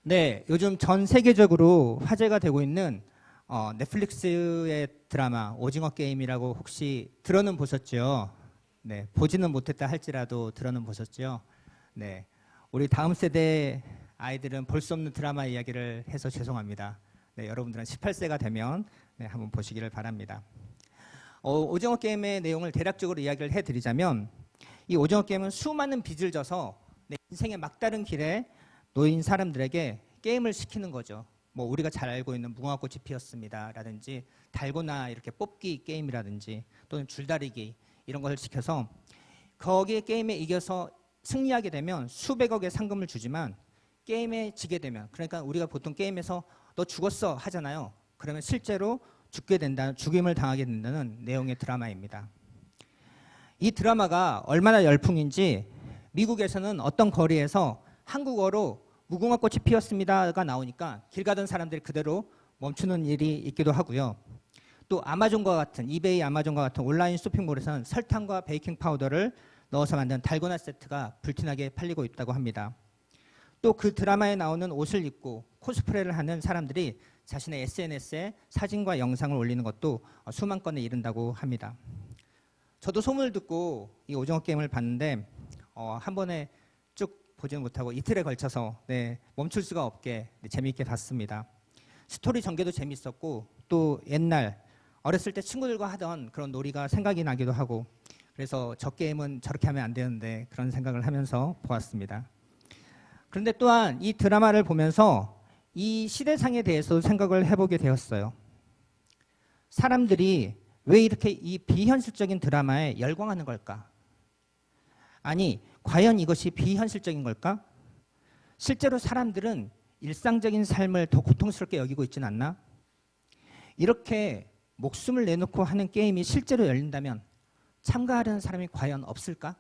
네, 요즘 전 세계적으로 화제가 되고 있는 넷플릭스의 드라마 오징어 게임이라고 혹시 들어는 보셨죠? 네, 보지는 못했다 할지라도 들어는 보셨죠? 네, 우리 다음 세대 아이들은 볼 수 없는 드라마 이야기를 해서 죄송합니다. 네, 여러분들은 18세가 되면 네, 한번 보시기를 바랍니다. 오징어 게임의 내용을 대략적으로 이야기를 해드리자면 이 오징어 게임은 수많은 빚을 져서 인생의 막다른 길에 놓인 사람들에게 게임을 시키는 거죠. 뭐 우리가 잘 알고 있는 무궁화꽃이 피었습니다 라든지 달고나 이렇게 뽑기 게임이라든지 또는 줄다리기 이런 것을 시켜서 거기에 게임에 이겨서 승리하게 되면 수백억의 상금을 주지만 게임에 지게 되면, 그러니까 우리가 보통 게임에서 너 죽었어 하잖아요. 그러면 실제로 죽임을 당하게 된다는 내용의 드라마입니다. 이 드라마가 얼마나 열풍인지 미국에서는 어떤 거리에서 한국어로 무궁화꽃이 피었습니다가 나오니까 길 가던 사람들이 그대로 멈추는 일이 있기도 하고요. 또 아마존과 같은, 이베이 아마존과 같은 온라인 쇼핑몰에서는 설탕과 베이킹 파우더를 넣어서 만든 달고나 세트가 불티나게 팔리고 있다고 합니다. 또 그 드라마에 나오는 옷을 입고 코스프레를 하는 사람들이 자신의 SNS에 사진과 영상을 올리는 것도 수만 건에 이른다고 합니다. 저도 소문을 듣고 이 오징어 게임을 봤는데 한 번에 쭉 보지는 못하고 이틀에 걸쳐서 멈출 수가 없게 재미있게 봤습니다. 스토리 전개도 재미있었고 또 옛날 어렸을 때 친구들과 하던 그런 놀이가 생각이 나기도 하고, 그래서 저 게임은 저렇게 하면 안 되는데 그런 생각을 하면서 보았습니다. 그런데 또한 이 드라마를 보면서 이 시대상에 대해서도 생각을 해보게 되었어요. 사람들이 왜 이렇게 이 비현실적인 드라마에 열광하는 걸까? 아니, 과연 이것이 비현실적인 걸까? 실제로 사람들은 일상적인 삶을 더 고통스럽게 여기고 있지는 않나? 이렇게 목숨을 내놓고 하는 게임이 실제로 열린다면 참가하려는 사람이 과연 없을까?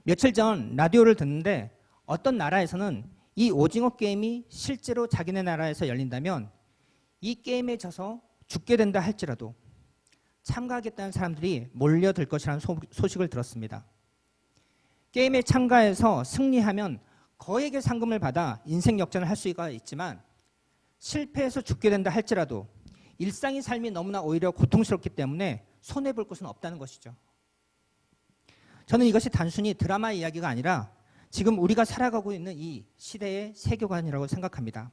며칠 전 라디오를 듣는데 어떤 나라에서는 이 오징어 게임이 실제로 자기네 나라에서 열린다면 이 게임에 져서 죽게 된다 할지라도 참가하겠다는 사람들이 몰려들 것이라는 소식을 들었습니다. 게임에 참가해서 승리하면 거액의 상금을 받아 인생 역전을 할 수가 있지만 실패해서 죽게 된다 할지라도 일상의 삶이 너무나 오히려 고통스럽기 때문에 손해볼 것은 없다는 것이죠. 저는 이것이 단순히 드라마 이야기가 아니라 지금 우리가 살아가고 있는 이 시대의 세계관이라고 생각합니다.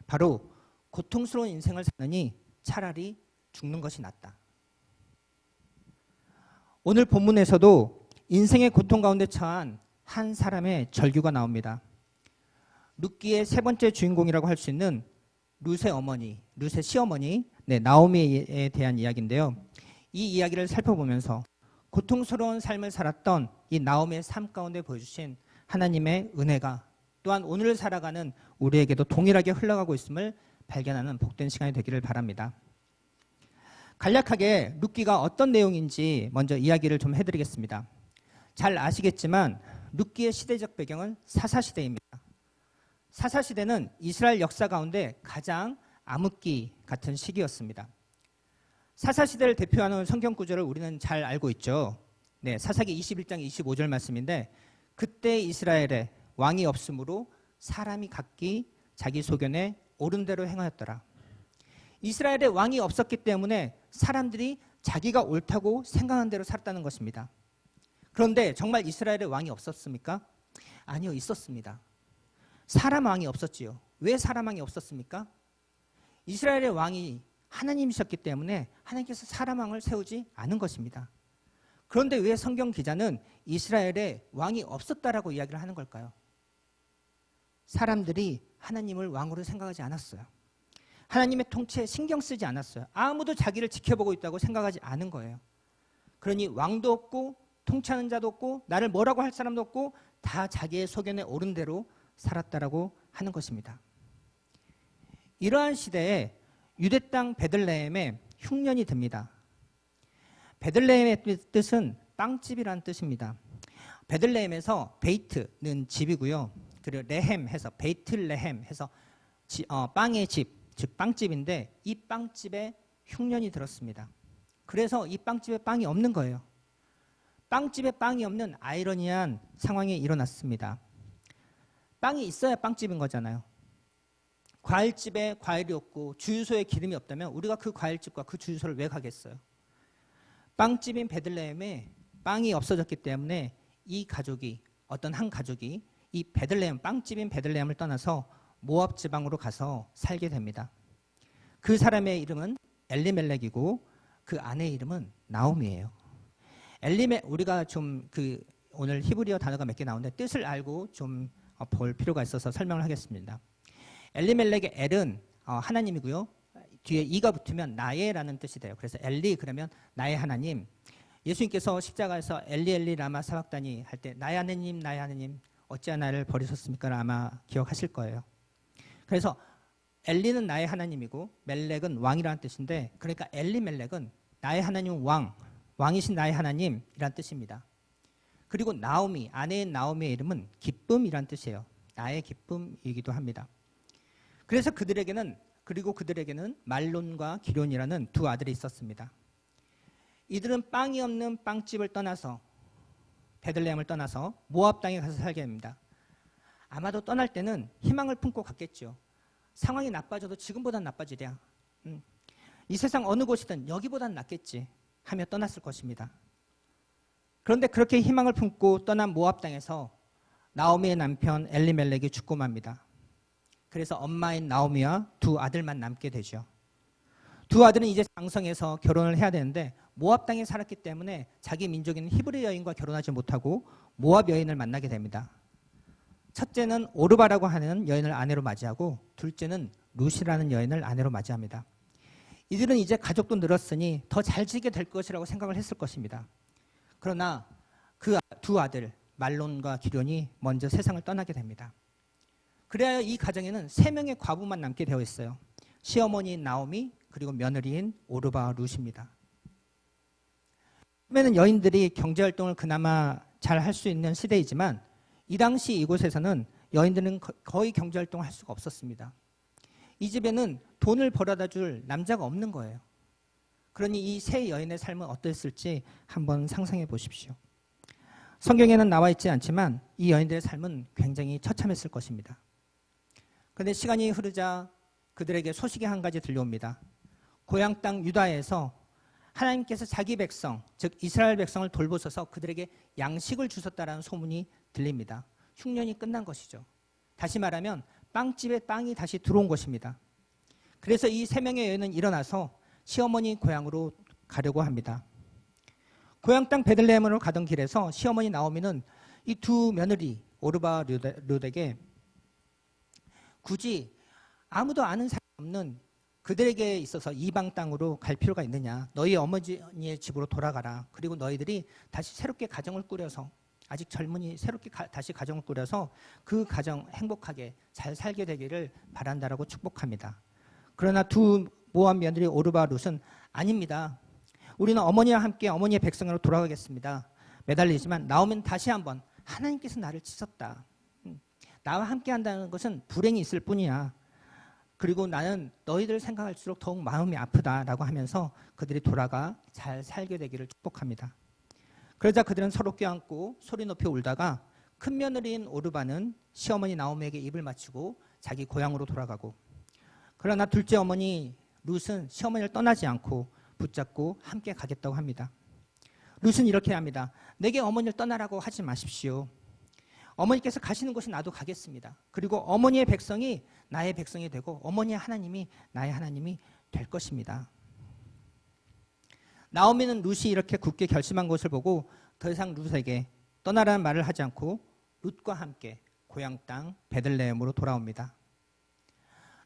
바로 고통스러운 인생을 사느니 차라리 죽는 것이 낫다. 오늘 본문에서도 인생의 고통 가운데 처한 한 사람의 절규가 나옵니다. 룻기의 세 번째 주인공이라고 할 수 있는 룻의 어머니, 룻의 시어머니 나오미에 대한 이야기인데요. 이 이야기를 살펴보면서 고통스러운 삶을 살았던 이 나오미의 삶 가운데 보여주신 하나님의 은혜가 또한 오늘 살아가는 우리에게도 동일하게 흘러가고 있음을 발견하는 복된 시간이 되기를 바랍니다. 간략하게 룻기가 어떤 내용인지 먼저 이야기를 좀 해드리겠습니다. 잘 아시겠지만 룻기의 시대적 배경은 사사시대입니다. 사사시대는 이스라엘 역사 가운데 가장 암흑기 같은 시기였습니다. 사사시대를 대표하는 성경 구절을 우리는 잘 알고 있죠. 사사기 21장 25절 말씀인데, 그때 이스라엘에 왕이 없으므로 사람이 각기 자기 소견에 옳은 대로 행하였더라. 이스라엘에 왕이 없었기 때문에 사람들이 자기가 옳다고 생각한 대로 살았다는 것입니다. 그런데 정말 이스라엘에 왕이 없었습니까? 아니요, 있었습니다. 사람 왕이 없었지요. 왜 사람 왕이 없었습니까? 이스라엘의 왕이 하나님이셨기 때문에 하나님께서 사람 왕을 세우지 않은 것입니다. 그런데 왜 성경 기자는 이스라엘에 왕이 없었다라고 이야기를 하는 걸까요? 사람들이 하나님을 왕으로 생각하지 않았어요. 하나님의 통치에 신경 쓰지 않았어요. 아무도 자기를 지켜보고 있다고 생각하지 않은 거예요. 그러니 왕도 없고 통치하는 자도 없고 나를 뭐라고 할 사람도 없고 다 자기의 소견에 옳은 대로 살았다라고 하는 것입니다. 이러한 시대에 유대 땅 베들레헴에 흉년이 듭니다. 베들레헴의 뜻은 빵집이라는 뜻입니다. 베들레헴에서 베이트는 집이고요. 그리고 레헴 해서 베이틀레헴 해서 빵의 집, 즉 빵집인데 이 빵집에 흉년이 들었습니다. 그래서 이 빵집에 빵이 없는 거예요. 빵집에 빵이 없는 아이러니한 상황이 일어났습니다. 빵이 있어야 빵집인 거잖아요. 과일집에 과일이 없고 주유소에 기름이 없다면 우리가 그 과일집과 그 주유소를 왜 가겠어요? 빵집인 베들레헴에 빵이 없어졌기 때문에 이 가족이, 어떤 한 가족이 이 베들레헴, 빵집인 베들레헴을 떠나서 모압 지방으로 가서 살게 됩니다. 그 사람의 이름은 엘리멜렉이고 그 아내의 이름은 나오미예요. 우리가 좀 오늘 히브리어 단어가 몇 개 나오는데 뜻을 알고 좀 볼 필요가 있어서 설명을 하겠습니다. 엘리멜렉의 엘은 하나님이고요. 뒤에 이가 붙으면 나의라는 뜻이 돼요. 그래서 엘리 그러면 나의 하나님. 예수님께서 십자가에서 엘리 엘리 라마 사박다니 할 때 나의 하나님 어찌 나를 버리셨습니까? 아마 기억하실 거예요. 그래서 엘리는 나의 하나님이고 멜렉은 왕이라는 뜻인데, 그러니까 엘리멜렉은 나의 하나님 왕이신 나의 하나님이란 뜻입니다. 그리고 나오미, 아내인 나오미의 이름은 기쁨이란 뜻이에요. 나의 기쁨이기도 합니다. 그래서 그들에게는 말론과 기론이라는 두 아들이 있었습니다. 이들은 빵이 없는 빵집을 떠나서 베들레헴을 떠나서 모압 땅에 가서 살게 됩니다. 아마도 떠날 때는 희망을 품고 갔겠죠. 상황이 나빠져도 지금보단 나빠지랴. 이 세상 어느 곳이든 여기보단 낫겠지 하며 떠났을 것입니다. 그런데 그렇게 희망을 품고 떠난 모압 땅에서 나오미의 남편 엘리멜렉이 죽고 맙니다. 그래서 엄마인 나오미와 두 아들만 남게 되죠. 두 아들은 이제 장성해서 결혼을 해야 되는데 모압 땅에 살았기 때문에 자기 민족인 히브리 여인과 결혼하지 못하고 모압 여인을 만나게 됩니다. 첫째는 오르바라고 하는 여인을 아내로 맞이하고 둘째는 룻이라는 여인을 아내로 맞이합니다. 이들은 이제 가족도 늘었으니 더 잘 지게 될 것이라고 생각을 했을 것입니다. 그러나 그 두 아들 말론과 기론이 먼저 세상을 떠나게 됩니다. 그래야 이 가정에는 3명의 과부만 남게 되어 있어요. 시어머니인 나오미, 그리고 며느리인 오르바와 룻입니다. 처음에는 여인들이 경제활동을 그나마 잘 할 수 있는 시대이지만 이 당시 이곳에서는 여인들은 거의 경제활동을 할 수가 없었습니다. 이 집에는 돈을 벌어다 줄 남자가 없는 거예요. 그러니 이 세 여인의 삶은 어땠을지 한번 상상해 보십시오. 성경에는 나와 있지 않지만 이 여인들의 삶은 굉장히 처참했을 것입니다. 그런데 시간이 흐르자 그들에게 소식이 한 가지 들려옵니다. 고향 땅 유다에서 하나님께서 자기 백성, 즉 이스라엘 백성을 돌보셔서 그들에게 양식을 주셨다라는 소문이 들립니다. 흉년이 끝난 것이죠. 다시 말하면 빵집에 빵이 다시 들어온 것입니다. 그래서 이 3명의 여인은 일어나서 시어머니 고향으로 가려고 합니다. 고향 땅 베들레헴으로 가던 길에서 시어머니 나오미는 이 두 며느리 오르바와 룻에게 굳이 아무도 아는 사람이 없는 그들에게 있어서 이방 땅으로 갈 필요가 있느냐. 너희 어머니의 집으로 돌아가라. 그리고 너희들이 다시 새롭게 가정을 꾸려서, 아직 젊으니 새롭게 다시 가정을 꾸려서 그 가정 행복하게 잘 살게 되기를 바란다라고 축복합니다. 그러나 두 모압 며느리 오르바와 룻은 아닙니다. 우리는 어머니와 함께 어머니의 백성으로 돌아가겠습니다. 매달리지만 나오면 다시 한번 하나님께서 나를 치셨다. 나와 함께 한다는 것은 불행이 있을 뿐이야. 그리고 나는 너희들 생각할수록 더욱 마음이 아프다라고 하면서 그들이 돌아가 잘 살게 되기를 축복합니다. 그러자 그들은 서로 껴안고 소리 높여 울다가 큰 며느리인 오르바는 시어머니 나오미에게 입을 맞추고 자기 고향으로 돌아가고, 그러나 둘째 어머니 룻은 시어머니를 떠나지 않고 붙잡고 함께 가겠다고 합니다. 룻은 이렇게 합니다. 내게 어머니를 떠나라고 하지 마십시오. 어머니께서 가시는 곳이 나도 가겠습니다. 그리고 어머니의 백성이 나의 백성이 되고 어머니의 하나님이 나의 하나님이 될 것입니다. 나오미는 룻이 이렇게 굳게 결심한 것을 보고 더 이상 룻에게 떠나라는 말을 하지 않고 룻과 함께 고향 땅 베들레헴으로 돌아옵니다.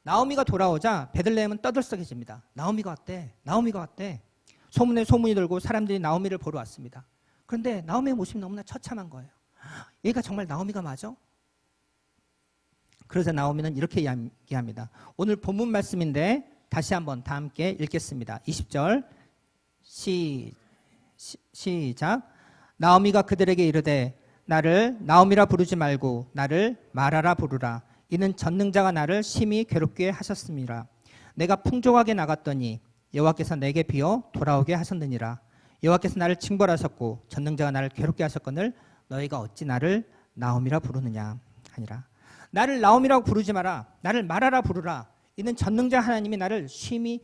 나오미가 돌아오자 베들레헴은 떠들썩해집니다. 나오미가 왔대. 나오미가 왔대. 소문에 소문이 돌고 사람들이 나오미를 보러 왔습니다. 그런데 나오미의 모습이 너무나 처참한 거예요. 얘가 정말 나오미가 맞아? 그래서 나오미는 이렇게 이야기합니다. 오늘 본문 말씀인데 다시 한번 다 함께 읽겠습니다. 20절 시작. 나오미가 그들에게 이르되 나를 나오미라 부르지 말고 나를 마라라 부르라. 이는 전능자가 나를 심히 괴롭게 하셨음이라. 내가 풍족하게 나갔더니 여호와께서 내게 비어 돌아오게 하셨느니라. 여호와께서 나를 징벌하셨고 전능자가 나를 괴롭게 하셨거늘 너희가 어찌 나를 나오미라 부르느냐 하니라. 나를 나옴이라고 부르지 마라. 나를 마라라 부르라. 이는 전능자 하나님이 나를 쉼이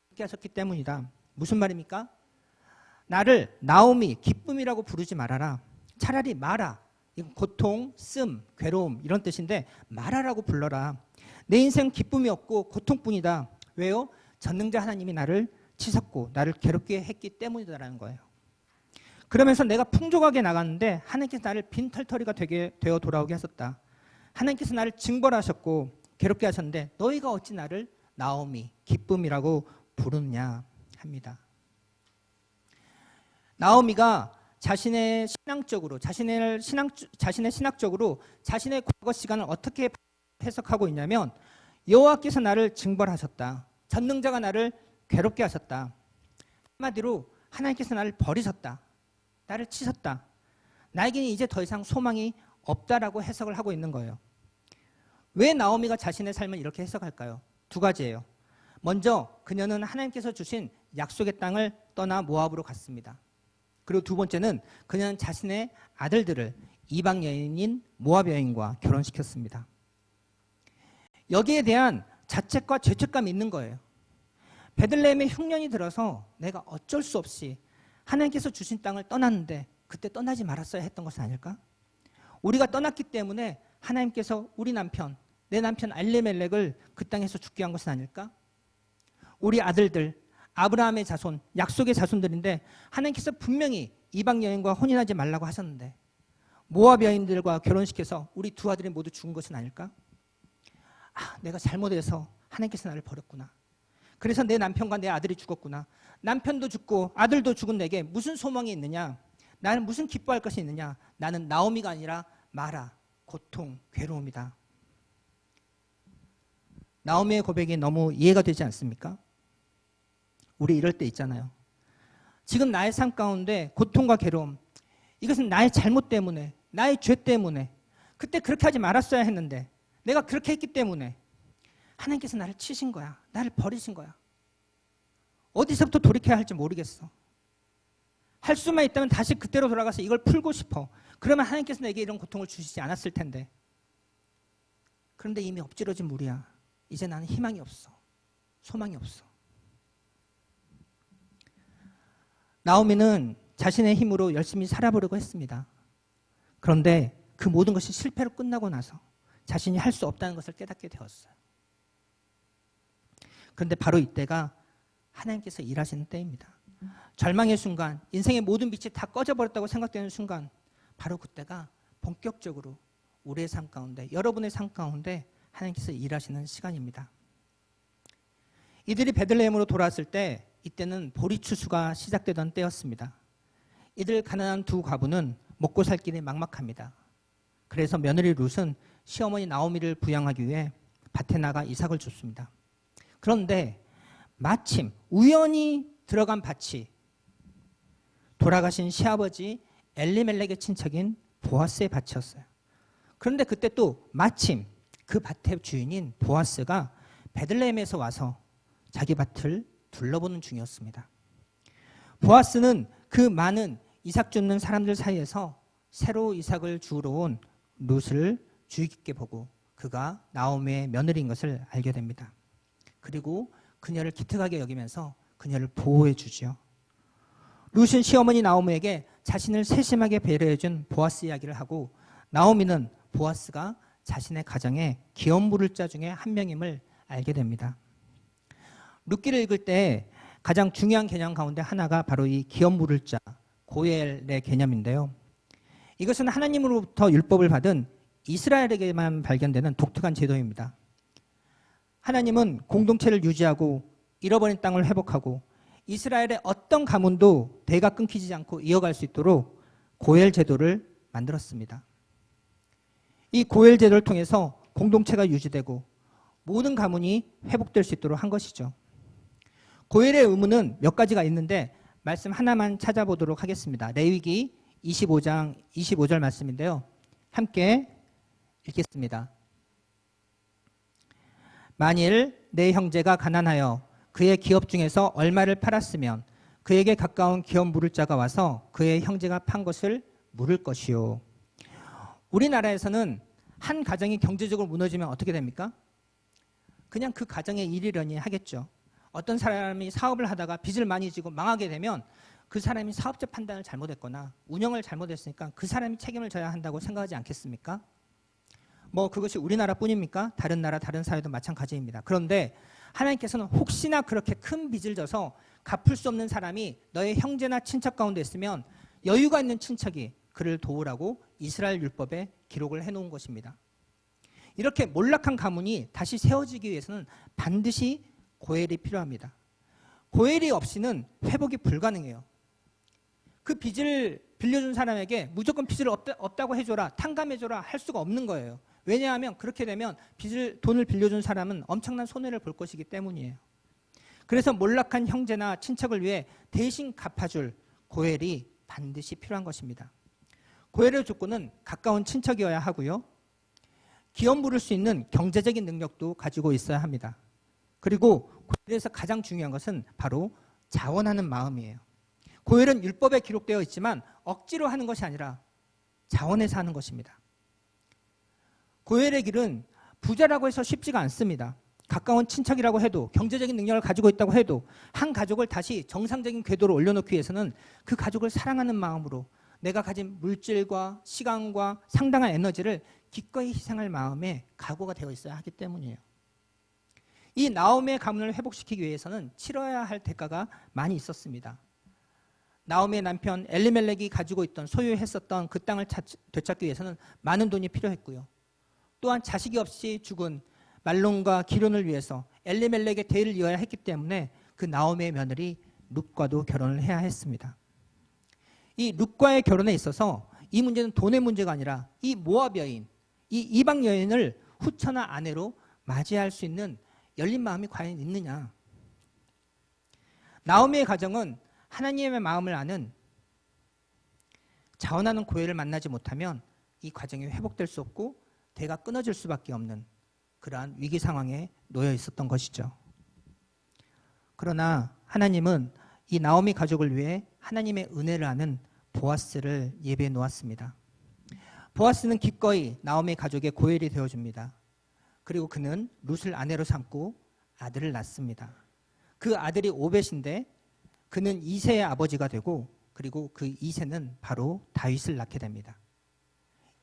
깊게 하셨기 때문이다. 무슨 말입니까? 나를 나옴이 기쁨이라고 부르지 말아라. 차라리 마라. 이건 고통, 씀, 괴로움 이런 뜻인데 마라라고 불러라. 내 인생 기쁨이 없고 고통뿐이다. 왜요? 전능자 하나님이 나를 치셨고 나를 괴롭게 했기 때문이다라는 거예요. 그러면서 내가 풍족하게 나갔는데 하나님께서 나를 빈털터리가 되어 돌아오게 하셨다. 하나님께서 나를 징벌하셨고 괴롭게 하셨는데 너희가 어찌 나를 나옴이 기쁨이라고 부르느냐 합니다. 나오미가 자신의 신앙적으로 자신의 신학적으로 자신의 과거 시간을 어떻게 해석하고 있냐면 여호와께서 나를 징벌하셨다. 전능자가 나를 괴롭게 하셨다. 한마디로 하나님께서 나를 버리셨다. 나를 치셨다. 나에게는 이제 더 이상 소망이 없다라고 해석을 하고 있는 거예요. 왜 나오미가 자신의 삶을 이렇게 해석할까요? 두 가지예요. 먼저 그녀는 하나님께서 주신 약속의 땅을 떠나 모압으로 갔습니다. 그리고 두 번째는 그녀는 자신의 아들들을 이방 여인인 모압 여인과 결혼시켰습니다. 여기에 대한 자책과 죄책감이 있는 거예요. 베들레헴에 흉년이 들어서 내가 어쩔 수 없이 하나님께서 주신 땅을 떠났는데 그때 떠나지 말았어야 했던 것은 아닐까? 우리가 떠났기 때문에 하나님께서 우리 남편, 내 남편 엘리멜렉을 그 땅에서 죽게 한 것은 아닐까? 우리 아들들, 아브라함의 자손, 약속의 자손들인데 하나님께서 분명히 이방 여인과 혼인하지 말라고 하셨는데 모압 여인들과 결혼시켜서 우리 두 아들이 모두 죽은 것은 아닐까? 내가 잘못해서 하나님께서 나를 버렸구나. 그래서 내 남편과 내 아들이 죽었구나. 남편도 죽고 아들도 죽은 내게 무슨 소망이 있느냐? 나는 무슨 기뻐할 것이 있느냐? 나는 나오미가 아니라 마라, 고통, 괴로움이다. 나오미의 고백이 너무 이해가 되지 않습니까? 우리 이럴 때 있잖아요. 지금 나의 삶 가운데 고통과 괴로움, 이것은 나의 잘못 때문에, 나의 죄 때문에, 그때 그렇게 하지 말았어야 했는데 내가 그렇게 했기 때문에 하나님께서 나를 치신 거야. 나를 버리신 거야. 어디서부터 돌이켜야 할지 모르겠어. 할 수만 있다면 다시 그때로 돌아가서 이걸 풀고 싶어. 그러면 하나님께서 내게 이런 고통을 주시지 않았을 텐데. 그런데 이미 엎질러진 물이야. 이제 나는 희망이 없어. 소망이 없어. 나오미는 자신의 힘으로 열심히 살아보려고 했습니다. 그런데 그 모든 것이 실패로 끝나고 나서 자신이 할 수 없다는 것을 깨닫게 되었어요. 그런데 바로 이때가 하나님께서 일하시는 때입니다. 절망의 순간, 인생의 모든 빛이 다 꺼져버렸다고 생각되는 순간, 바로 그때가 본격적으로 우리의 삶 가운데, 여러분의 삶 가운데 하나님께서 일하시는 시간입니다. 이들이 베들레헴으로 돌아왔을 때 이때는 보리추수가 시작되던 때였습니다. 이들 가난한 두 과부는 먹고 살 길이 막막합니다. 그래서 며느리 룻은 시어머니 나오미를 부양하기 위해 밭에 나가 이삭을 줬습니다. 그런데 마침 우연히 들어간 밭이 돌아가신 시아버지 엘리멜렉의 친척인 보아스의 밭이었어요. 그런데 그때 또 마침 그 밭의 주인인 보아스가 베들레헴에서 와서 자기 밭을 둘러보는 중이었습니다. 보아스는 그 많은 이삭 줍는 사람들 사이에서 새로 이삭을 주우러 온 룻을 주의 깊게 보고 그가 나오미의 며느리인 것을 알게 됩니다. 그리고 그녀를 기특하게 여기면서 그녀를 보호해 주지요. 룻은 시어머니 나오미에게 자신을 세심하게 배려해준 보아스 이야기를 하고 나오미는 보아스가 자신의 가정에 기업물을자 중에 한 명임을 알게 됩니다. 룻기를 읽을 때 가장 중요한 개념 가운데 하나가 바로 이 기업물을자, 고엘의 개념인데요. 이것은 하나님으로부터 율법을 받은 이스라엘에게만 발견되는 독특한 제도입니다. 하나님은 공동체를 유지하고 잃어버린 땅을 회복하고 이스라엘의 어떤 가문도 대가 끊기지 않고 이어갈 수 있도록 고엘 제도를 만들었습니다. 이 고엘 제도를 통해서 공동체가 유지되고 모든 가문이 회복될 수 있도록 한 것이죠. 고엘의 의무는 몇 가지가 있는데 말씀 하나만 찾아보도록 하겠습니다. 레위기 25장 25절 말씀인데요. 함께 읽겠습니다. 만일 내 형제가 가난하여 그의 기업 중에서 얼마를 팔았으면 그에게 가까운 기업 물을 자가 와서 그의 형제가 판 것을 물을 것이요. 우리나라에서는 한 가정이 경제적으로 무너지면 어떻게 됩니까? 그냥 그 가정의 일이려니 하겠죠. 어떤 사람이 사업을 하다가 빚을 많이 지고 망하게 되면 그 사람이 사업적 판단을 잘못했거나 운영을 잘못했으니까 그 사람이 책임을 져야 한다고 생각하지 않겠습니까? 뭐 그것이 우리나라뿐입니까? 다른 나라, 다른 사회도 마찬가지입니다. 그런데 하나님께서는 혹시나 그렇게 큰 빚을 져서 갚을 수 없는 사람이 너의 형제나 친척 가운데 있으면 여유가 있는 친척이 그를 도우라고 이스라엘 율법에 기록을 해놓은 것입니다. 이렇게 몰락한 가문이 다시 세워지기 위해서는 반드시 고엘이 필요합니다. 고엘이 없이는 회복이 불가능해요. 그 빚을 빌려준 사람에게 무조건 빚을 없다고 해줘라, 탕감해줘라 할 수가 없는 거예요. 왜냐하면 그렇게 되면 돈을 빌려준 사람은 엄청난 손해를 볼 것이기 때문이에요. 그래서 몰락한 형제나 친척을 위해 대신 갚아줄 고엘이 반드시 필요한 것입니다. 고엘의 조건은 가까운 친척이어야 하고요. 기업 부를 수 있는 경제적인 능력도 가지고 있어야 합니다. 그리고 고엘에서 가장 중요한 것은 바로 자원하는 마음이에요. 고엘은 율법에 기록되어 있지만 억지로 하는 것이 아니라 자원해서 하는 것입니다. 고엘의 길은 부자라고 해서 쉽지가 않습니다. 가까운 친척이라고 해도 경제적인 능력을 가지고 있다고 해도 한 가족을 다시 정상적인 궤도로 올려놓기 위해서는 그 가족을 사랑하는 마음으로 내가 가진 물질과 시간과 상당한 에너지를 기꺼이 희생할 마음에 각오가 되어 있어야 하기 때문이에요. 이 나오미의 가문을 회복시키기 위해서는 치러야 할 대가가 많이 있었습니다. 나오미의 남편 엘리멜렉이 가지고 있던 소유했었던 그 땅을 되찾기 위해서는 많은 돈이 필요했고요. 또한 자식이 없이 죽은 말론과 기론을 위해서 엘리멜렉의 대를 이어야 했기 때문에 그 나오미의 며느리 룻과도 결혼을 해야 했습니다. 이 룻과의 결혼에 있어서 이 문제는 돈의 문제가 아니라 이 모압 여인, 이 이방 여인을 후처나 아내로 맞이할 수 있는 열린 마음이 과연 있느냐. 나오미의 가정은 하나님의 마음을 아는 자원하는 고엘을 만나지 못하면 이 과정이 회복될 수 없고 대가 끊어질 수밖에 없는 그러한 위기 상황에 놓여 있었던 것이죠. 그러나 하나님은 이 나오미 가족을 위해 하나님의 은혜를 아는 보아스를 예배해 놓았습니다. 보아스는 기꺼이 나오미 가족의 고엘이 되어줍니다. 그리고 그는 룻을 아내로 삼고 아들을 낳습니다. 그 아들이 오벳인데 그는 이새의 아버지가 되고 그리고 그 이새는 바로 다윗을 낳게 됩니다.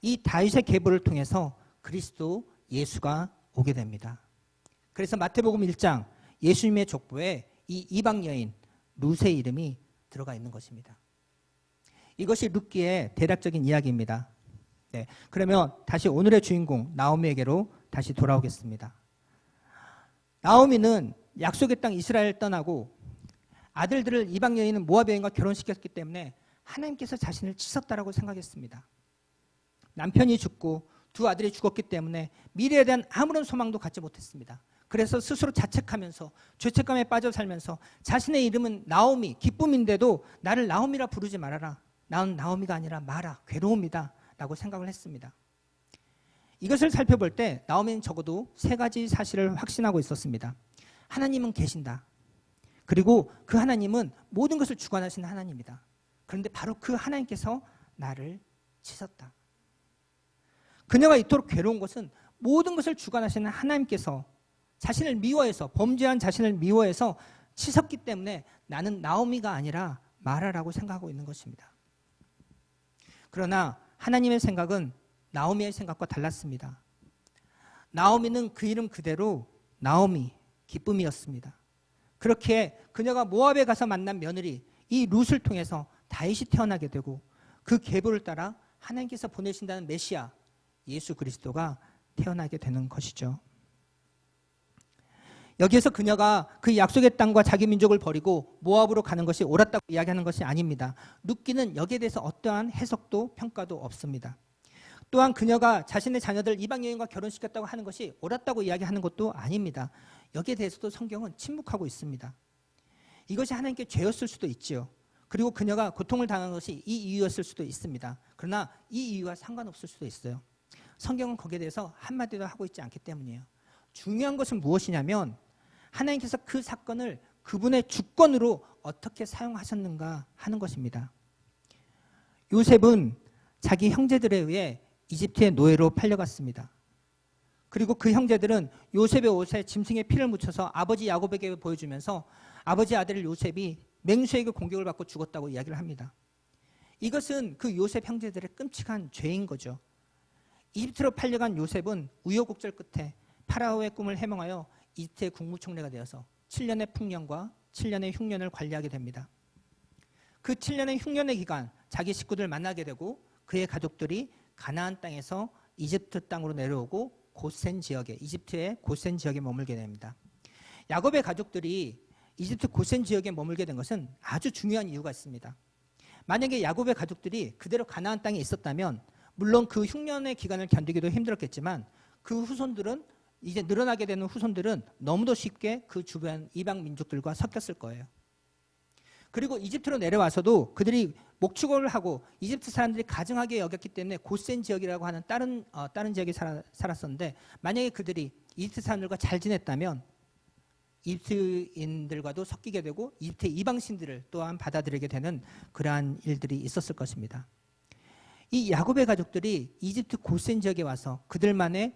이 다윗의 계보를 통해서 그리스도 예수가 오게 됩니다. 그래서 마태복음 1장 예수님의 족보에 이 이방 여인 룻의 이름이 들어가 있는 것입니다. 이것이 룻기의 대략적인 이야기입니다. 네, 그러면 다시 오늘의 주인공 나오미에게로 다시 돌아오겠습니다. 나오미는 약속의 땅 이스라엘을 떠나고 아들들을 이방 여인은 모압 여인과 결혼시켰기 때문에 하나님께서 자신을 치셨다라고 생각했습니다. 남편이 죽고 두 아들이 죽었기 때문에 미래에 대한 아무런 소망도 갖지 못했습니다. 그래서 스스로 자책하면서 죄책감에 빠져 살면서 자신의 이름은 나오미, 기쁨인데도 나를 나오미라 부르지 말아라. 나는 나오미가 아니라 마라, 괴로움이다 라고 생각을 했습니다. 이것을 살펴볼 때 나오미는 적어도 세 가지 사실을 확신하고 있었습니다. 하나님은 계신다. 그리고 그 하나님은 모든 것을 주관하시는 하나님이다. 그런데 바로 그 하나님께서 나를 치셨다. 그녀가 이토록 괴로운 것은 모든 것을 주관하시는 하나님께서 자신을 미워해서 범죄한 자신을 미워해서 치셨기 때문에 나는 나오미가 아니라 마라라고 생각하고 있는 것입니다. 그러나 하나님의 생각은 나오미의 생각과 달랐습니다. 나오미는 그 이름 그대로 나오미, 기쁨이었습니다. 그렇게 그녀가 모압에 가서 만난 며느리 이 룻을 통해서 다윗이 태어나게 되고 그 계보를 따라 하나님께서 보내신다는 메시아 예수 그리스도가 태어나게 되는 것이죠. 여기에서 그녀가 그 약속의 땅과 자기 민족을 버리고 모압으로 가는 것이 옳았다고 이야기하는 것이 아닙니다. 룻기는 여기에 대해서 어떠한 해석도 평가도 없습니다. 또한 그녀가 자신의 자녀들 이방 여인과 결혼시켰다고 하는 것이 옳았다고 이야기하는 것도 아닙니다. 여기에 대해서도 성경은 침묵하고 있습니다. 이것이 하나님께 죄였을 수도 있지요. 그리고 그녀가 고통을 당한 것이 이 이유였을 수도 있습니다. 그러나 이 이유와 상관없을 수도 있어요. 성경은 거기에 대해서 한마디도 하고 있지 않기 때문이에요. 중요한 것은 무엇이냐면 하나님께서 그 사건을 그분의 주권으로 어떻게 사용하셨는가 하는 것입니다. 요셉은 자기 형제들에 의해 이집트의 노예로 팔려갔습니다. 그리고 그 형제들은 요셉의 옷에 짐승의 피를 묻혀서 아버지 야곱에게 보여주면서 아버지 아들 요셉이 맹수에게 공격을 받고 죽었다고 이야기를 합니다. 이것은 그 요셉 형제들의 끔찍한 죄인 거죠. 이집트로 팔려간 요셉은 우여곡절 끝에 파라오의 꿈을 해몽하여 이집트의 국무총리가 되어서 7년의 풍년과 7년의 흉년을 관리하게 됩니다. 그 7년의 흉년의 기간 자기 식구들 만나게 되고 그의 가족들이 가나안 땅에서 이집트 땅으로 내려오고 고센 지역에, 이집트의 고센 지역에 머물게 됩니다. 야곱의 가족들이 이집트 고센 지역에 머물게 된 것은 아주 중요한 이유가 있습니다. 만약에 야곱의 가족들이 그대로 가나안 땅에 있었다면 물론 그 흉년의 기간을 견디기도 힘들었겠지만 그 후손들은 이제 늘어나게 되는 후손들은 너무도 쉽게 그 주변 이방 민족들과 섞였을 거예요. 그리고 이집트로 내려와서도 그들이 목축을 하고 이집트 사람들이 가증하게 여겼기 때문에 고센 지역이라고 하는 다른 지역에 살았었는데 만약에 그들이 이집트 사람들과 잘 지냈다면 이집트인들과도 섞이게 되고 이집트의 이방신들을 또한 받아들이게 되는 그러한 일들이 있었을 것입니다. 이 야곱의 가족들이 이집트 고센 지역에 와서 그들만의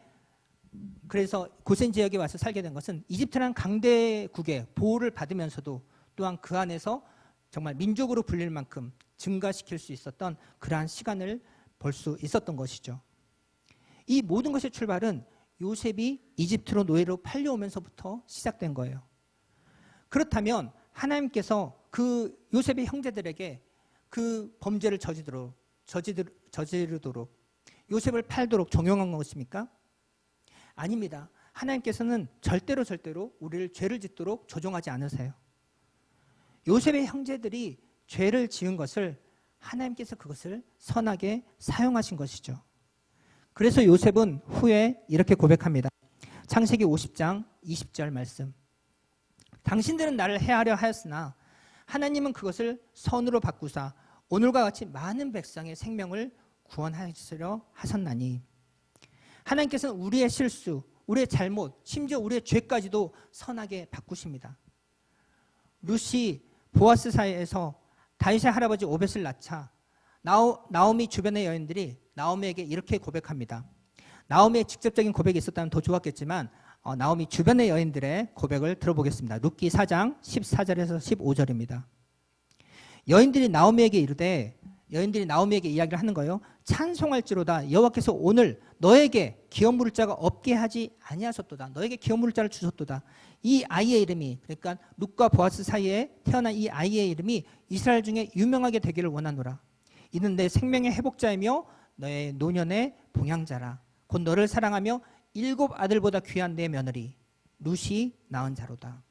그래서 고센 지역에 와서 살게 된 것은 이집트라는 강대국의 보호를 받으면서도 또한 그 안에서 정말 민족으로 불릴 만큼 증가시킬 수 있었던 그러한 시간을 볼 수 있었던 것이죠. 이 모든 것의 출발은 요셉이 이집트로 노예로 팔려오면서부터 시작된 거예요. 그렇다면 하나님께서 그 요셉의 형제들에게 그 범죄를 저지르도록 요셉을 팔도록 종용한 것입니까? 아닙니다. 하나님께서는 절대로 우리를 죄를 짓도록 조종하지 않으세요. 요셉의 형제들이 죄를 지은 것을 하나님께서 그것을 선하게 사용하신 것이죠. 그래서 요셉은 후에 이렇게 고백합니다. 창세기 50장 20절 말씀. 당신들은 나를 해하려 하였으나 하나님은 그것을 선으로 바꾸사 오늘과 같이 많은 백성의 생명을 구원하시려 하셨나니. 하나님께서는 우리의 실수, 우리의 잘못, 심지어 우리의 죄까지도 선하게 바꾸십니다. 룻이 보아스 사이에서 다윗의 할아버지 오벳을 낳자 나오미 주변의 여인들이 나오미에게 이렇게 고백합니다. 나오미의 직접적인 고백이 있었다면 더 좋았겠지만 나오미 주변의 여인들의 고백을 들어보겠습니다. 룻기 4장 14절에서 15절입니다. 여인들이 나오미에게 이야기를 하는 거예요. 찬송할지로다 여호와께서 오늘 너에게 기업 물을 자가 없게 하지 아니하셨도다. 너에게 기업 물을 자를 주셨도다. 이 아이의 이름이 그러니까 룻과 보아스 사이에 태어난 이 아이의 이름이 이스라엘 중에 유명하게 되기를 원하노라. 이는 내 생명의 회복자이며 너의 노년의 봉양자라. 곧 너를 사랑하며 7 아들보다 귀한 내 며느리 룻이 낳은 자로다.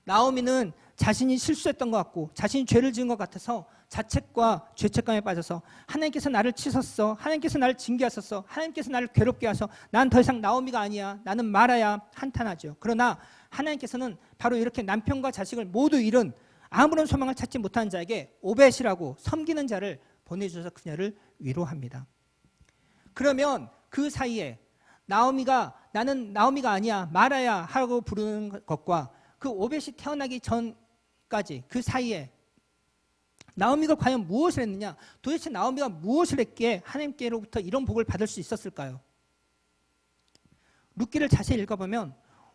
나오미는 자신이 실수했던 것 같고 자신이 죄를 지은 것 같아서 자책과 죄책감에 빠져서 하나님께서 나를 치셨어. 하나님께서 나를 징계하셨어. 하나님께서 나를 괴롭게 하셔. 난 더 이상 나오미가 아니야. 나는 마라야. 한탄하죠. 그러나 하나님께서는 바로 이렇게 남편과 자식을 모두 잃은 아무런 소망을 찾지 못한 자에게 오벳이라고 섬기는 자를 보내주셔서 그녀를 위로합니다. 그러면 그 사이에 나오미가 나는 나오미가 아니야. 마라야 하고 부르는 것과 그 오벳이 태어나기 전까지 그 사이에 나오미가 과연 무엇을 했느냐? 도대체 나오미가 무엇을 했기에 하나님께로부터 이런 복을 받을 수 있었을까요? 룻기를 자세히 읽어보면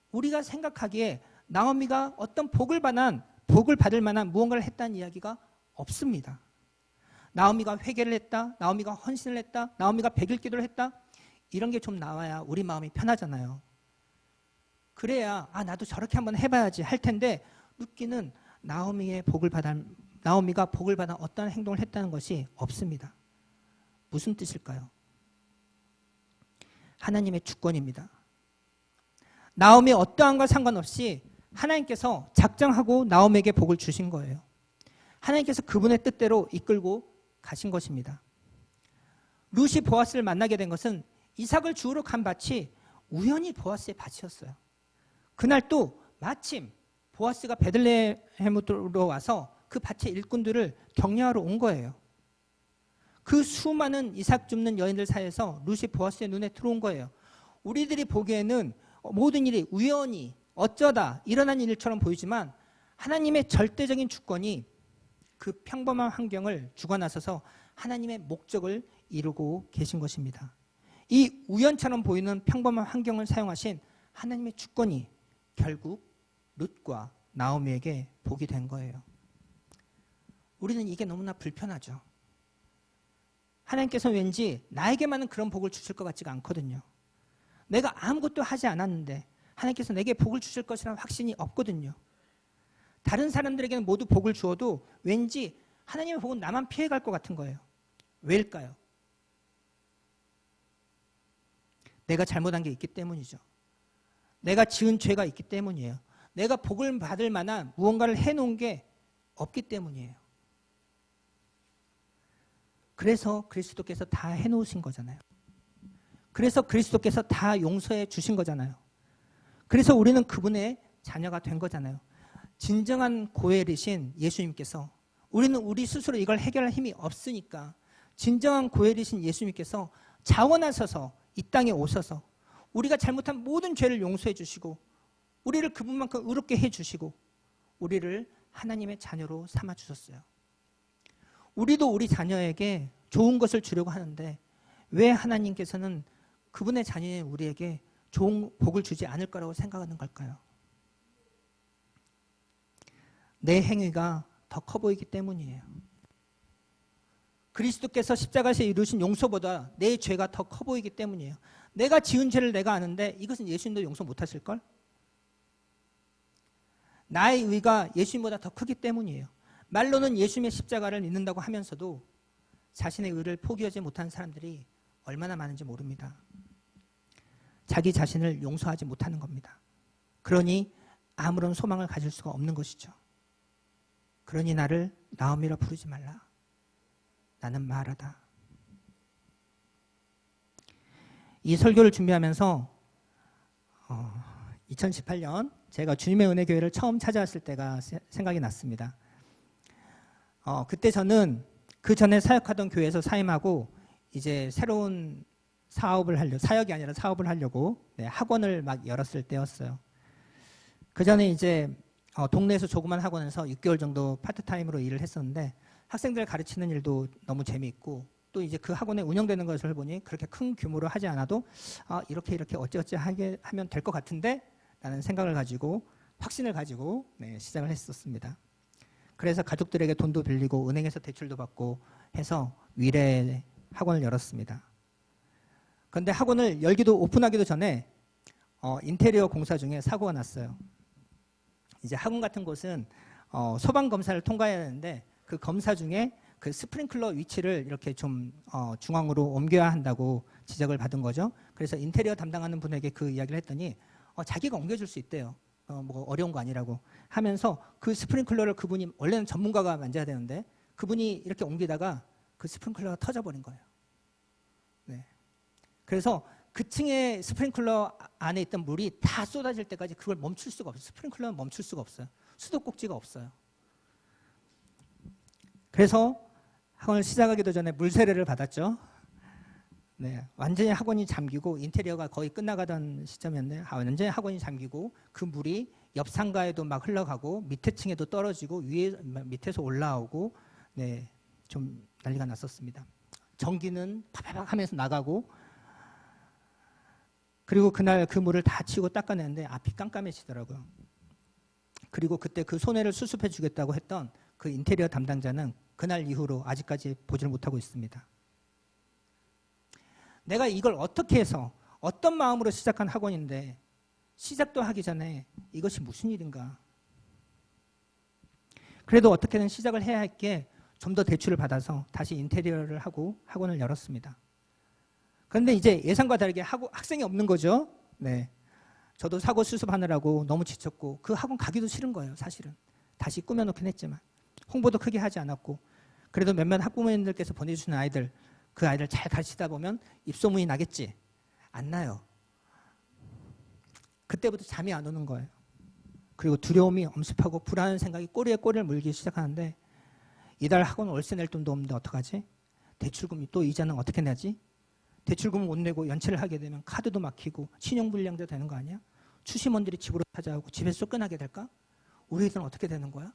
우리가 생각하기에 나오미가 어떤 복을 받을 만한 무언가를 했다는 이야기가 없습니다. 나오미가 회개를 했다. 나오미가 헌신을 했다. 나오미가 100일 기도를 했다. 이런 게 좀 나와야 우리 마음이 편하잖아요. 그래야 나도 저렇게 한번 해봐야지 할 텐데 룻기는 나오미가 복을 받아 어떤 행동을 했다는 것이 없습니다. 무슨 뜻일까요? 하나님의 주권입니다. 나오미의 어떠한과 상관없이 하나님께서 작정하고 나오미에게 복을 주신 거예요. 하나님께서 그분의 뜻대로 이끌고 가신 것입니다. 룻이 보아스를 만나게 된 것은 이삭을 주우러 간 밭이 우연히 보아스의 밭이었어요. 그날 또 마침 보아스가 베들레헴으로 와서 그 밭의 일꾼들을 격려하러 온 거예요. 그 수많은 이삭 줍는 여인들 사이에서 룻이 보아스의 눈에 들어온 거예요. 우리들이 보기에는 모든 일이 우연히 어쩌다 일어난 일처럼 보이지만 하나님의 절대적인 주권이 그 평범한 환경을 주관하셔서 하나님의 목적을 이루고 계신 것입니다. 이 우연처럼 보이는 평범한 환경을 사용하신 하나님의 주권이 결국 룻과 나오미에게 복이 된 거예요. 우리는 이게 너무나 불편하죠. 하나님께서 왠지 나에게만은 그런 복을 주실 것 같지가 않거든요. 내가 아무것도 하지 않았는데 하나님께서 내게 복을 주실 것이라는 확신이 없거든요. 다른 사람들에게는 모두 복을 주어도 왠지 하나님의 복은 나만 피해갈 것 같은 거예요. 왜일까요? 내가 잘못한 게 있기 때문이죠. 내가 지은 죄가 있기 때문이에요. 내가 복을 받을 만한 무언가를 해놓은 게 없기 때문이에요. 그래서 그리스도께서 다 해놓으신 거잖아요. 그래서 그리스도께서 다 용서해 주신 거잖아요. 그래서 우리는 그분의 자녀가 된 거잖아요. 진정한 고엘이신 예수님께서, 우리는 우리 스스로 이걸 해결할 힘이 없으니까 진정한 고엘이신 예수님께서 자원하셔서 이 땅에 오셔서 우리가 잘못한 모든 죄를 용서해 주시고 우리를 그분만큼 의롭게 해 주시고 우리를 하나님의 자녀로 삼아 주셨어요. 우리도 우리 자녀에게 좋은 것을 주려고 하는데 왜 하나님께서는 그분의 자녀인 우리에게 좋은 복을 주지 않을 거라고 생각하는 걸까요? 내 행위가 더 커 보이기 때문이에요. 그리스도께서 십자가에서 이루신 용서보다 내 죄가 더 커 보이기 때문이에요. 내가 지은 죄를 내가 아는데 이것은 예수님도 용서 못하실걸? 나의 의가 예수님보다 더 크기 때문이에요. 말로는 예수님의 십자가를 믿는다고 하면서도 자신의 의를 포기하지 못하는 사람들이 얼마나 많은지 모릅니다. 자기 자신을 용서하지 못하는 겁니다. 그러니 아무런 소망을 가질 수가 없는 것이죠. 그러니 나를 나오미라 부르지 말라. 나는 마라다. 이 설교를 준비하면서 2018년 제가 주님의 은혜 교회를 처음 찾아왔을 때가 생각이 났습니다. 그때 저는 그 전에 사역하던 교회에서 사임하고 이제 새로운 사역이 아니라 사업을 하려고 학원을 막 열었을 때였어요. 그 전에 이제 동네에서 조그만 학원에서 6개월 정도 파트타임으로 일을 했었는데 학생들 가르치는 일도 너무 재미있고 또 이제 그 학원에 운영되는 것을 보니 그렇게 큰 규모로 하지 않아도 이렇게 어찌어찌 하게 하면 될 것 같은데 라는 생각을 가지고 확신을 가지고 시작을 했었습니다. 그래서 가족들에게 돈도 빌리고 은행에서 대출도 받고 해서 위례 학원을 열었습니다. 그런데 학원을 열기도 오픈하기도 전에 인테리어 공사 중에 사고가 났어요. 이제 학원 같은 곳은 소방 검사를 통과해야 하는데 그 검사 중에 그 스프링클러 위치를 이렇게 좀 중앙으로 옮겨야 한다고 지적을 받은 거죠. 그래서 인테리어 담당하는 분에게 그 이야기를 했더니 자기가 옮겨줄 수 있대요. 뭐 어려운 거 아니라고 하면서 그 스프링클러를 그분이 원래는 전문가가 만져야 되는데 그분이 이렇게 옮기다가 그 스프링클러가 터져버린 거예요. 네. 그래서 그 층에 스프링클러 안에 있던 물이 다 쏟아질 때까지 그걸 멈출 수가 없어요. 스프링클러는 멈출 수가 없어요. 수도꼭지가 없어요. 그래서 학원을 시작하기도 전에 물세례를 받았죠. 네, 완전히 학원이 잠기고 인테리어가 거의 끝나가던 시점이었는데 완전히 학원이 잠기고 그 물이 옆 상가에도 막 흘러가고 밑에 층에도 떨어지고 밑에서 올라오고 좀 난리가 났었습니다. 전기는 파파박 하면서 나가고 그리고 그날 그 물을 다 치고 닦아내는데 앞이 깜깜해지더라고요. 그리고 그때 그 손해를 수습해 주겠다고 했던 그 인테리어 담당자는 그날 이후로 아직까지 보지를 못하고 있습니다. 내가 이걸 어떻게 해서 어떤 마음으로 시작한 학원인데 시작도 하기 전에 이것이 무슨 일인가. 그래도 어떻게든 시작을 해야 할 게 좀 더 대출을 받아서 다시 인테리어를 하고 학원을 열었습니다. 그런데 이제 예상과 다르게 학생이 없는 거죠. 네. 저도 사고 수습하느라고 너무 지쳤고 그 학원 가기도 싫은 거예요. 사실은. 다시 꾸며놓긴 했지만 홍보도 크게 하지 않았고 그래도 몇몇 학부모님들께서 보내주시는 아이들 그 아이들 잘 가르치다 보면 입소문이 나겠지. 안 나요. 그때부터 잠이 안 오는 거예요. 그리고 두려움이 엄습하고 불안한 생각이 꼬리에 꼬리를 물기 시작하는데 이달 학원 월세 낼 돈도 없는데 어떡하지? 대출금이 또 이자는 어떻게 내지? 대출금 못 내고 연체를 하게 되면 카드도 막히고 신용불량도 되는 거 아니야? 추심원들이 집으로 찾아오고 집에서 쫓겨나게 될까? 우리 애들은 어떻게 되는 거야?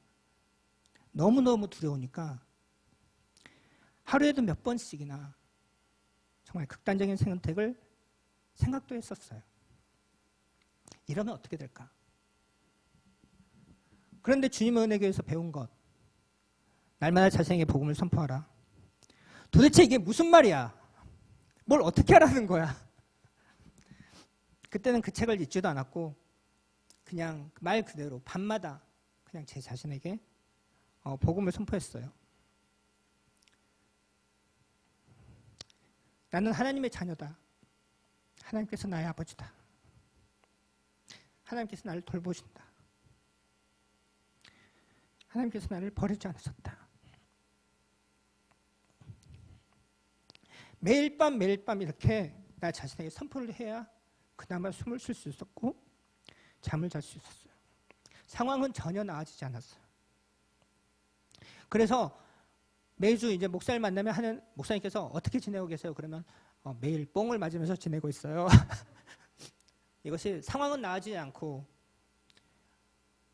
너무너무 두려우니까 하루에도 몇 번씩이나 정말 극단적인 선택을 생각도 했었어요. 이러면 어떻게 될까? 그런데 주님의 은혜교회에서 배운 것, 날마다 자신에게 복음을 선포하라. 도대체 이게 무슨 말이야? 뭘 어떻게 하라는 거야? 그때는 그 책을 읽지도 않았고 그냥 말 그대로 밤마다 그냥 제 자신에게 복음을 선포했어요. 나는 하나님의 자녀다. 하나님께서 나의 아버지다. 하나님께서 나를 돌보신다. 하나님께서 나를 버리지 않으셨다. 매일 밤 이렇게 나 자신에게 선포를 해야 그나마 숨을 쉴 수 있었고 잠을 잘 수 있었어요. 상황은 전혀 나아지지 않았어요. 그래서 매주 이제 목사를 만나면 하는 목사님께서 어떻게 지내고 계세요? 그러면 매일 뽕을 맞으면서 지내고 있어요. 이것이 상황은 나아지지 않고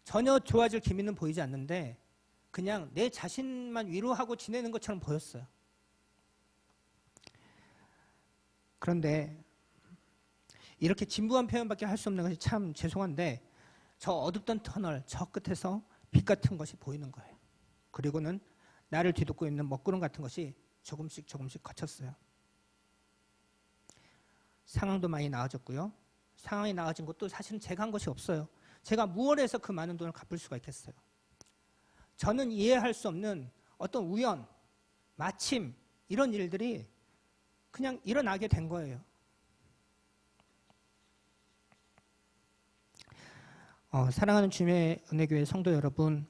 전혀 좋아질 기미는 보이지 않는데 그냥 내 자신만 위로하고 지내는 것처럼 보였어요. 그런데 이렇게 진부한 표현밖에 할 수 없는 것이 참 죄송한데 저 어둡던 터널 저 끝에서 빛 같은 것이 보이는 거예요. 그리고는 나를 뒤덮고 있는 먹구름 같은 것이 조금씩 거쳤어요. 상황도 많이 나아졌고요. 상황이 나아진 것도 사실은 제가 한 것이 없어요. 제가 무엇을 해서 그 많은 돈을 갚을 수가 있겠어요. 저는 이해할 수 없는 어떤 우연, 마침 이런 일들이 그냥 일어나게 된 거예요. 사랑하는 주님의 은혜교회 성도 여러분,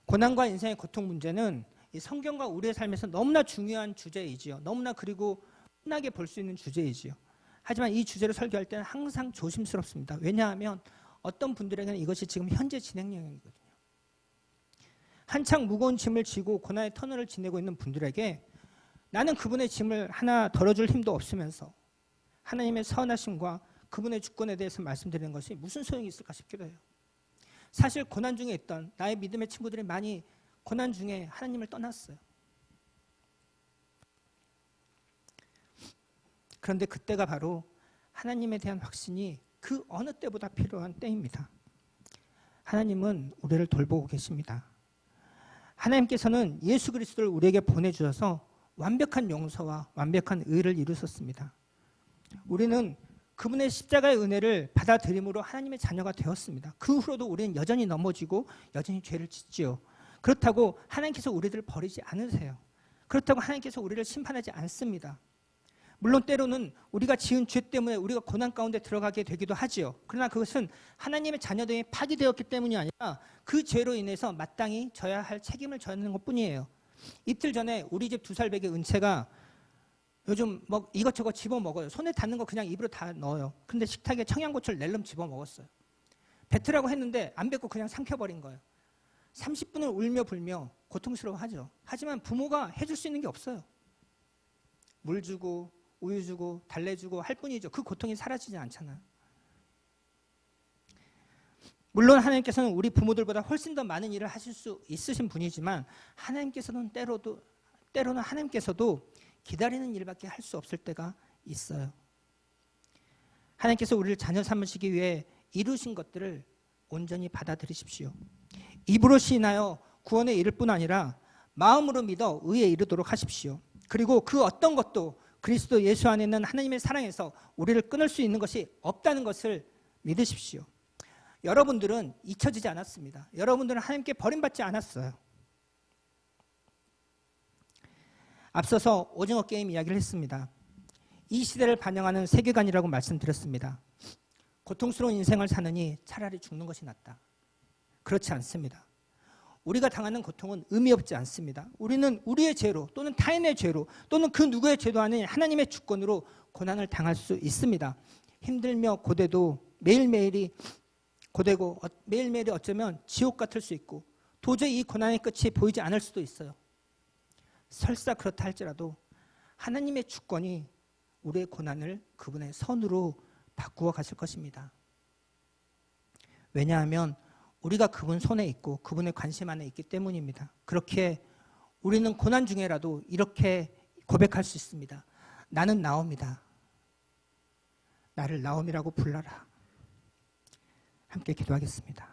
고난과 인생의 고통 문제는 이 성경과 우리의 삶에서 너무나 중요한 주제이지요. 너무나 그리고 흔하게 볼 수 있는 주제이지요. 하지만 이 주제를 설교할 때는 항상 조심스럽습니다. 왜냐하면 어떤 분들에게는 이것이 지금 현재 진행형이거든요. 한창 무거운 짐을 지고 고난의 터널을 지내고 있는 분들에게 나는 그분의 짐을 하나 덜어줄 힘도 없으면서 하나님의 선하심과 그분의 주권에 대해서 말씀드리는 것이 무슨 소용이 있을까 싶기도 해요. 사실 고난 중에 있던 나의 믿음의 친구들이 많이 고난 중에 하나님을 떠났어요. 그런데 그때가 바로 하나님에 대한 확신이 그 어느 때보다 필요한 때입니다. 하나님은 우리를 돌보고 계십니다. 하나님께서는 예수 그리스도를 우리에게 보내주셔서 완벽한 용서와 완벽한 의를 이루셨습니다. 우리는 그분의 십자가의 은혜를 받아들임으로 하나님의 자녀가 되었습니다. 그 후로도 우리는 여전히 넘어지고 여전히 죄를 짓지요. 그렇다고 하나님께서 우리들을 버리지 않으세요. 그렇다고 하나님께서 우리를 심판하지 않습니다. 물론 때로는 우리가 지은 죄 때문에 우리가 고난 가운데 들어가게 되기도 하지요. 그러나 그것은 하나님의 자녀들이 파기되었기 때문이 아니라 그 죄로 인해서 마땅히 져야 할 책임을 져야 하는 것뿐이에요. 이틀 전에 우리 집 2살배기 은채가 요즘 뭐 이것저것 집어먹어요. 손에 닿는 거 그냥 입으로 다 넣어요. 근데 식탁에 청양고추를 낼름 집어먹었어요. 뱉으라고 했는데 안 뱉고 그냥 삼켜버린 거예요. 30분을 울며 불며 고통스러워하죠. 하지만 부모가 해줄 수 있는 게 없어요. 물 주고 우유 주고 달래주고 할 뿐이죠. 그 고통이 사라지지 않잖아요. 물론 하나님께서는 우리 부모들보다 훨씬 더 많은 일을 하실 수 있으신 분이지만 하나님께서는 때로는 하나님께서도 기다리는 일밖에 할 수 없을 때가 있어요. 하나님께서 우리를 자녀 삼으시기 위해 이루신 것들을 온전히 받아들이십시오. 입으로 시인하여 구원에 이를 뿐 아니라 마음으로 믿어 의에 이르도록 하십시오. 그리고 그 어떤 것도 그리스도 예수 안에 있는 하나님의 사랑에서 우리를 끊을 수 있는 것이 없다는 것을 믿으십시오. 여러분들은 잊혀지지 않았습니다. 여러분들은 하나님께 버림받지 않았어요. 앞서서 오징어 게임 이야기를 했습니다. 이 시대를 반영하는 세계관이라고 말씀드렸습니다. 고통스러운 인생을 사느니 차라리 죽는 것이 낫다. 그렇지 않습니다. 우리가 당하는 고통은 의미 없지 않습니다. 우리는 우리의 죄로 또는 타인의 죄로 또는 그 누구의 죄도 아닌 하나님의 주권으로 고난을 당할 수 있습니다. 힘들며 고되도 매일매일이 고되고 매일매일이 어쩌면 지옥 같을 수 있고 도저히 이 고난의 끝이 보이지 않을 수도 있어요. 설사 그렇다 할지라도 하나님의 주권이 우리의 고난을 그분의 선으로 바꾸어 가실 것입니다. 왜냐하면 우리가 그분 손에 있고 그분의 관심 안에 있기 때문입니다. 그렇게 우리는 고난 중에라도 이렇게 고백할 수 있습니다. 나는 나옴이다. 나를 나옴이라고 불러라. 함께 기도하겠습니다.